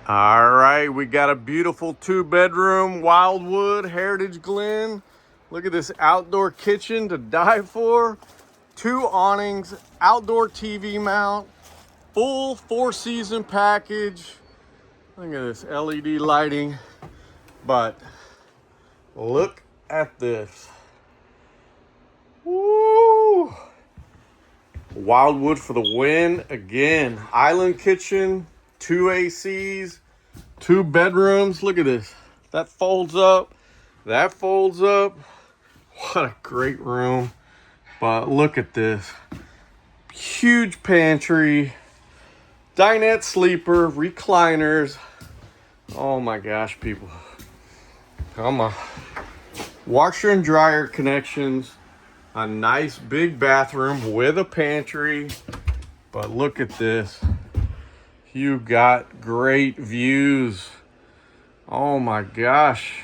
All right, we got a beautiful 2-bedroom Wildwood Heritage Glen. Look at this outdoor kitchen to die for. 2 awnings, outdoor TV mount, full 4-season package. Look at this LED lighting. But look at this. Woo! Wildwood for the win again. Island kitchen, 2 ACs, 2 bedrooms. Look at this. That folds up. That folds up. What a great room. But look at this. Huge pantry. Dinette sleeper. Recliners. Oh my gosh, people. Come on. Washer and dryer connections. A nice big bathroom with a pantry. But look at this. You got great views. Oh my gosh.